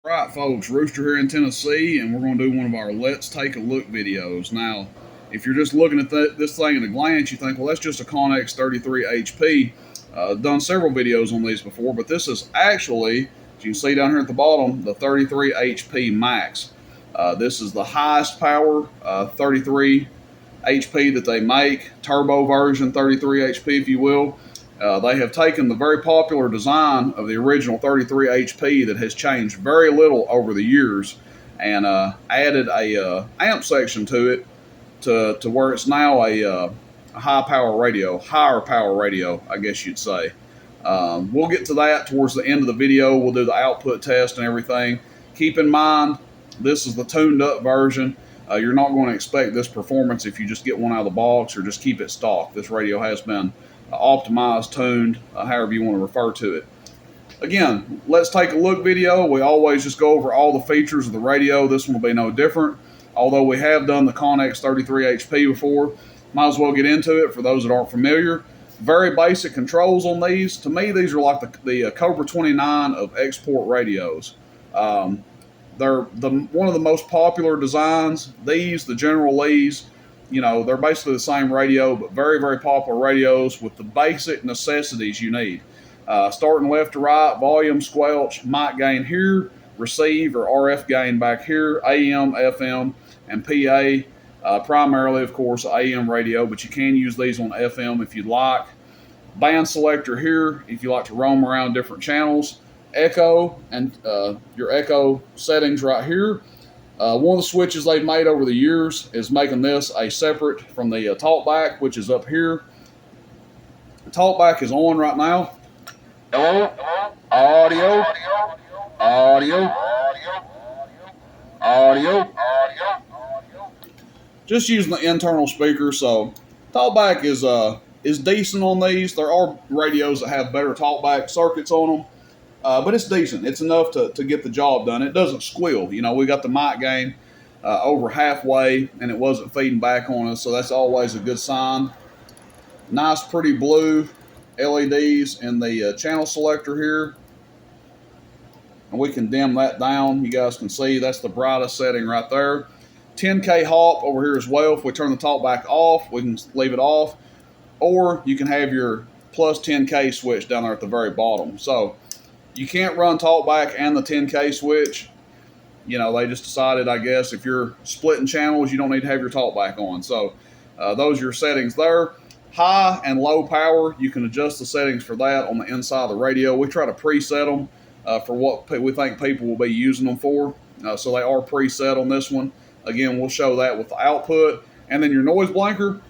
Right, folks, Rooster here in Tennessee, and we're going to do one of our Let's Take a Look videos. Now, if you're just looking at this thing at a glance, you think, well, that's just a Connex 33 HP. Done several videos on these before, but this is actually, as you can see down here at the bottom, the 33 HP Max. This is the highest power 33 HP that they make, turbo version 33 HP, if you will. They have taken the very popular design of the original 33 HP that has changed very little over the years and added a amp section to it to where it's now a high power radio, higher power radio, I guess you'd say. We'll get to that towards the end of the video. We'll do the output test and everything. Keep in mind, this is the tuned up version. You're not going to expect this performance if you just get one out of the box or just keep it stock. This radio has been optimized, tuned, however you want to refer to it. Again, let's take a look video. We always just go over all the features of the radio. This one will be no different. Although we have done the Connex 33 HP before, might as well get into it for those that aren't familiar. Very basic controls on these. To me, these are like the Cobra 29 of export radios. They're one of the most popular designs. These, the General Lees, they're basically the same radio, but very, very popular radios with the basic necessities you need. Starting left to right, volume, squelch, mic gain here, receive or RF gain back here, AM, FM, and PA. Primarily, of course, AM radio, but you can use these on FM if you'd like. Band selector here if you like to roam around different channels. Echo and your echo settings right here. One of the switches they've made over the years is making this a separate from the talkback, which is up here. The talkback is on right now. Hello? Audio. Audio. Audio. Just using the internal speaker, so talkback is decent on these. There are radios that have better talkback circuits on them. But it's decent. It's enough to get the job done. It doesn't squeal. We got the mic gain over halfway, and it wasn't feeding back on us, so that's always a good sign. Nice, pretty blue LEDs in the channel selector here. And we can dim that down. You guys can see that's the brightest setting right there. 10K hop over here as well. If we turn the talkback off, we can leave it off. Or you can have your plus 10K switch down there at the very bottom. So you can't run talkback and the 10K switch. They just decided, I guess, if you're splitting channels, you don't need to have your talkback on. So those are your settings there. High and low power, you can adjust the settings for that on the inside of the radio. We try to preset them for what we think people will be using them for. So they are preset on this one. Again, we'll show that with the output. And then your noise blanker,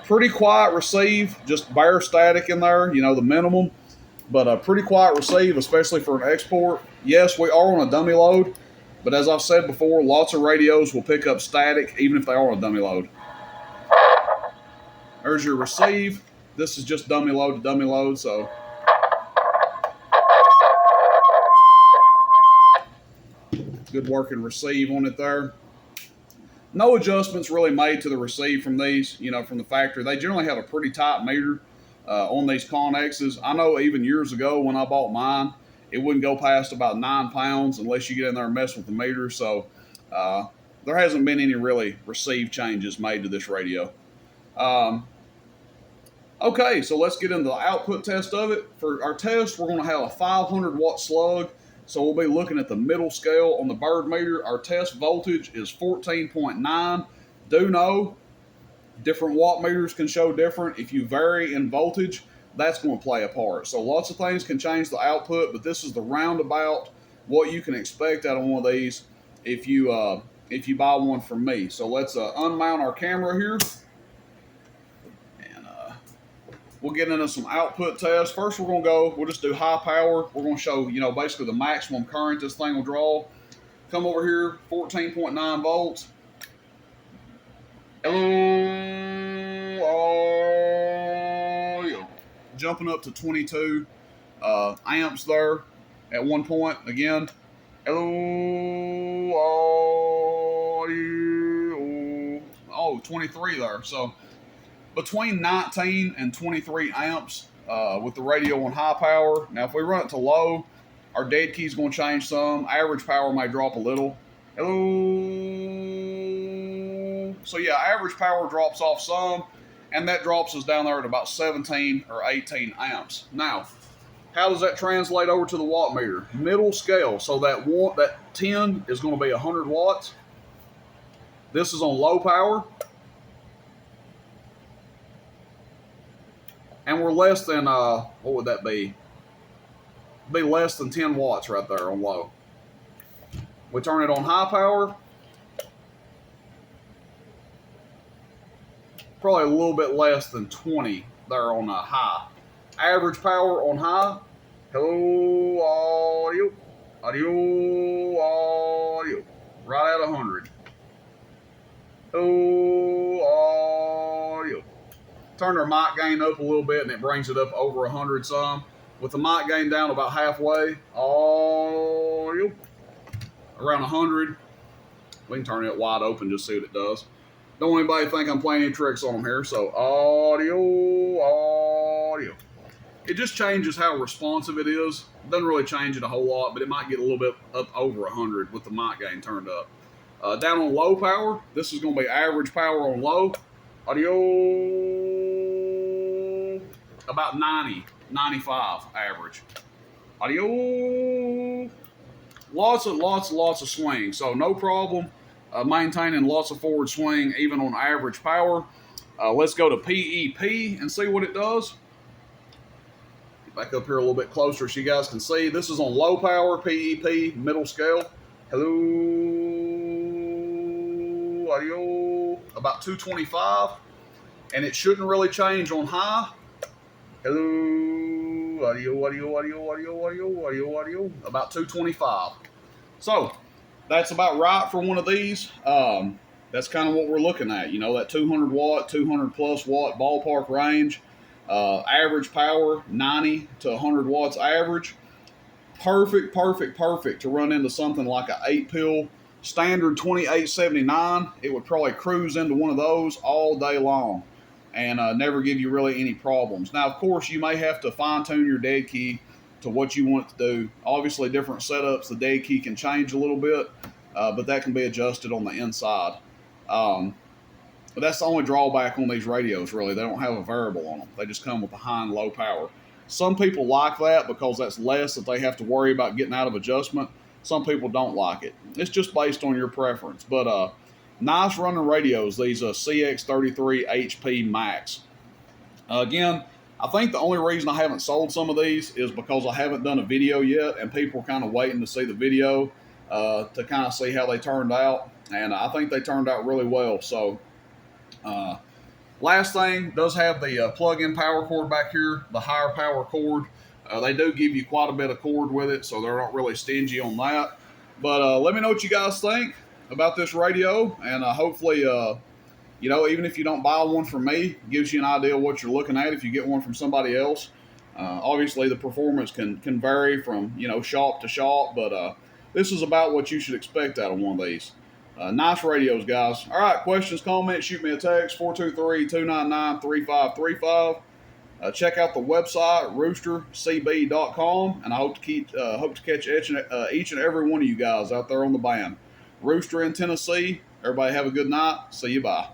pretty quiet receive, just bare static in there, the minimum. But a pretty quiet receive, especially for an export. Yes, we are on a dummy load, but as I've said before, lots of radios will pick up static even if they are on a dummy load. There's your receive. This is just dummy load to dummy load, so. Good working receive on it there. No adjustments really made to the receive from these, from the factory. They generally have a pretty tight meter on these Connexes. I know even years ago when I bought mine, it wouldn't go past about 9 pounds unless you get in there and mess with the meter. So there hasn't been any really receive changes made to this radio. Okay, so let's get into the output test of it. For our test, we're going to have a 500 watt slug. So we'll be looking at the middle scale on the bird meter. Our test voltage is 14.9. Do know different watt meters can show different. If you vary in voltage, that's going to play a part. So lots of things can change the output, but this is the roundabout what you can expect out of one of these if you buy one from me. So let's unmount our camera here. We'll get into some output tests. First, we'll just do high power. We're going to show, basically the maximum current this thing will draw. Come over here, 14.9 volts. Hello. Jumping up to 22 amps there at one point. Again, hello. Oh, 23 there. So between 19 and 23 amps with the radio on high power. Now, if we run it to low, Our dead key is going to change some. Average power may drop a little. Hello. So yeah, average power drops off some, and that drops us down there at about 17 or 18 amps. Now, how does that translate over to the watt meter? Middle scale. So that 10 is going to be 100 watts. This is on low power. And we're less than, what would that be? Be less than 10 watts right there on low. We turn it on high power. Probably a little bit less than 20 there on high. Average power on high. Hello, audio. Audio, audio. Right at 100. Hello, audio. Turn our mic gain up a little bit and it brings it up over 100 some. With the mic gain down about halfway, audio. Around 100. We can turn it wide open, just see what it does. Don't want anybody to think I'm playing any tricks on them here. So audio, audio. It just changes how responsive it is. It doesn't really change it a whole lot, but it might get a little bit up over 100 with the mic gain turned up. Down on low power, this is going to be average power on low. Audio, about 90, 95 average. Audio, lots of swing. So no problem maintaining lots of forward swing even on average power. Let's go to PEP and see what it does. Back up here a little bit closer so you guys can see. This is on low power, PEP, middle scale. Hello, audio, about 225. And it shouldn't really change on high. Hello, audio, audio, audio, audio, audio, audio, audio, about 225. So that's about right for one of these. That's kind of what we're looking at. You know, that 200 watt, 200 plus watt ballpark range. Average power, 90 to 100 watts average. Perfect to run into something like a 8-pill standard 2879. It would probably cruise into one of those all day long and never give you really any problems. Now, of course, you may have to fine-tune your dead key to what you want it to do. Obviously, different setups, the dead key can change a little bit, but that can be adjusted on the inside. But that's the only drawback on these radios, really. They don't have a variable on them. They just come with a high and low power. Some people like that because that's less that they have to worry about getting out of adjustment. Some people don't like it. It's just based on your preference. But nice running radios, these CX33 HP Max. Again, I think the only reason I haven't sold some of these is because I haven't done a video yet, and people are kind of waiting to see the video to kind of see how they turned out. And I think they turned out really well. So, last thing, does have the plug-in power cord back here, the higher power cord. They do give you quite a bit of cord with it, so they're not really stingy on that. But let me know what you guys think about this radio, and hopefully, you know, even if you don't buy one from me, it gives you an idea of what you're looking at if you get one from somebody else. Obviously, the performance can vary from, you know, shop to shop, but this is about what you should expect out of one of these. Nice radios, guys. All right, questions, comments, shoot me a text, 423-299-3535. Check out the website, roostercb.com, and I hope to catch each and every one of you guys out there on the band. Rooster in Tennessee. Everybody have a good night. See you. Bye.